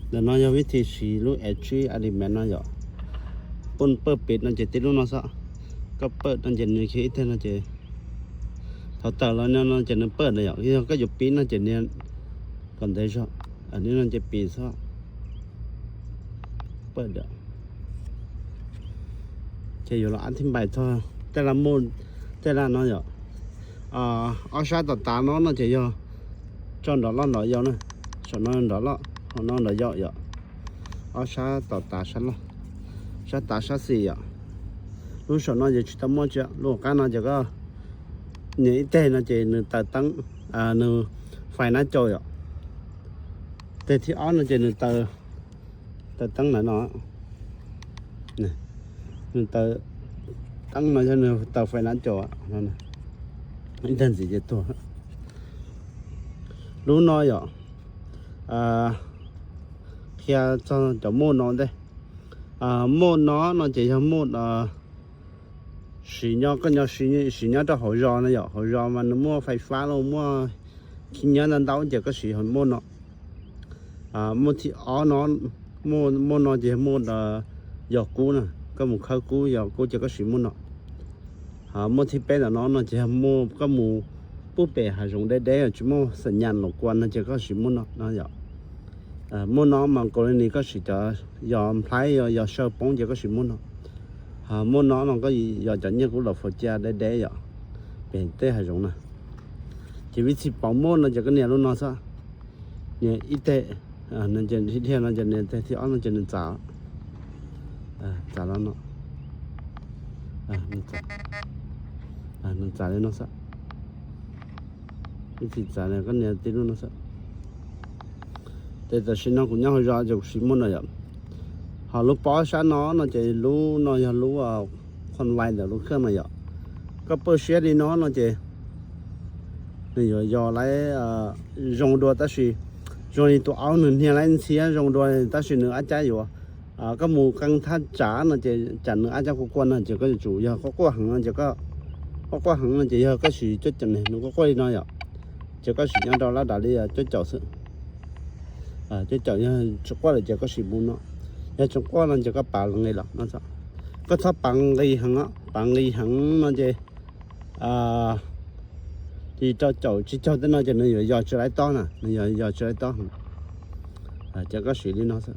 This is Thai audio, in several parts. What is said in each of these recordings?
แล้วน้อยวิธีสีลูกแอชีอลิแมนน้อยอ่ะปุ่นเปิดปิดนั่นจะติดลูกน้อยซะก็เปิดนั่นจะนึกคิดเท่านั้นจะเขาแต่แล้วนั่นจะนึกเปิดเลยอ่ะที่ก็อยู่ปีนั่นจะเนี่ยก่อนได้ซะอันนี้นั่นจะปีซะเปิดอ่ะจะอยู่ละอันที่ใบท่อแต่ละมูลแต่ละน้อยอ่ะเอาใช้ต่อตาน้องนั่นจะย่อจนดอกล้อนดอกย่อนะส่วนน้องดอกล้อของน้องดอกย่ออ่ะเอาใช้ต่อตาฉันละใช้ตาใช้สีอ่ะลูกส่วนน้องจะชุดตั้งมั่วจ้ะลูกการน้องจะก็เนี่ยเต้น้องจะหนึ่งตาตั้งหนึ่งไฟน้าจอยอ่ะแต่ที่อ้อนน้องจะหนึ่งตาตั้งไหนเนาะเนี่ยหนึ่งตาตั้งน้องจะหนึ่งตาไฟน้าจอยอ่ะนั่นนะไม่ทันสิจะตัวรู้น้อยอ่ะเพียจะโม่นอนได้โม่น้อnó chỉ cho một xí nhau cái nhau xí nhau cho họ rò này họ rò mà nó mua phải phá luôn mua khi nhau nó đau chỉ có xí họ mua nó mua thì ó nó mua nó chỉ mua giò cú nè có một khâu cú giò cú chỉ có xí mua nó mua thì bé là nó chỉ mua có mù búp bê hay dùng để chỉ mua sinh nhật lộc quan nó chỉ có xí mua nó giò mua nó mà còn này có sự cho dòm thái giờ sơ bóng chỉ có sự mua nó mua nó có gì giờ chẳng như cũng là phật cha để giờ bền tê hay giống nè chỉ biết chỉ bóng mua nó chỉ có nhiều luôn nó sao nhiều ít tệ nên chỉ thì theo nó chỉ nên tệ thì nó chỉ nên trả trả nó nên trả lên nó sao thì trả này có nhiều tiền luôn nó saoแต่สิ่งนั้นคุณยังรอจากสิ่งมันเลยหาลูกป้อฉันnóจะรู้nóจะรู้ว่าคนไวแต่รู้เครื่องมันก็เปิดเสียดีnóจะนี่ย่อไร用多但是用你多เอาหนึ่งเท่าไรเสีย用多但是หนึ่งอาจจะอยู่ก็หมู่กันท่าจ๋าnóจะจันหนึ่งอาจจะกูกวนจะก็จู่ยก็กหังจะก็หังจะก็สีจุดจันเนี่ยหนูก็กล้วยน้อยจะก็สีอย่างเราละดาลีจุดเจ้าสึจะเจาะเนี่ยจุกว่าเลยจะก็สีบุญเนาะเนี่ยจุกว่านั่นจะก็ปังเลยหรอกนั่นสิก็ถ้าปังเลยหังปังเลยหังนั่นจะที่เจ้าที่เจ้าแต่นั่นจะเนี่ยอยากจะไล่ต้อนน่ะเนี่ยอยากจะไล่ต้อนจะก็สีนี่นั่นสิ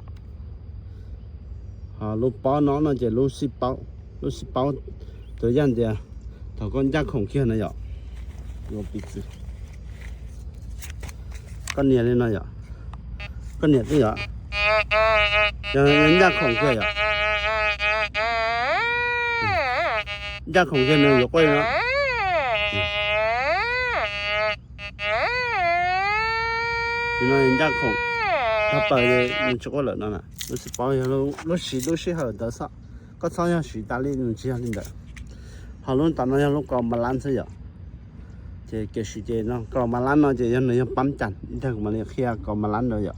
ลูกป้อน้องนั่นจะลูกสิเป้าตัวยันเดียถ้าคนยักษ์ของเขี้ยนน่ะลูกปิดสิก็เนี่ยเลยน่ะcái nhiệt đấy ạ, nhân gia khổng kia ạ, gia khổng kia này quay nó, thì nó nhân gia khổng,它摆的你吃过了呢，都是包下都洗好的啥，个啥样洗打理你这样的，好多打那样弄搞马兰子呀，这时间呢搞马兰呢这样那样搬站，你看我们那kia搞马兰的呀。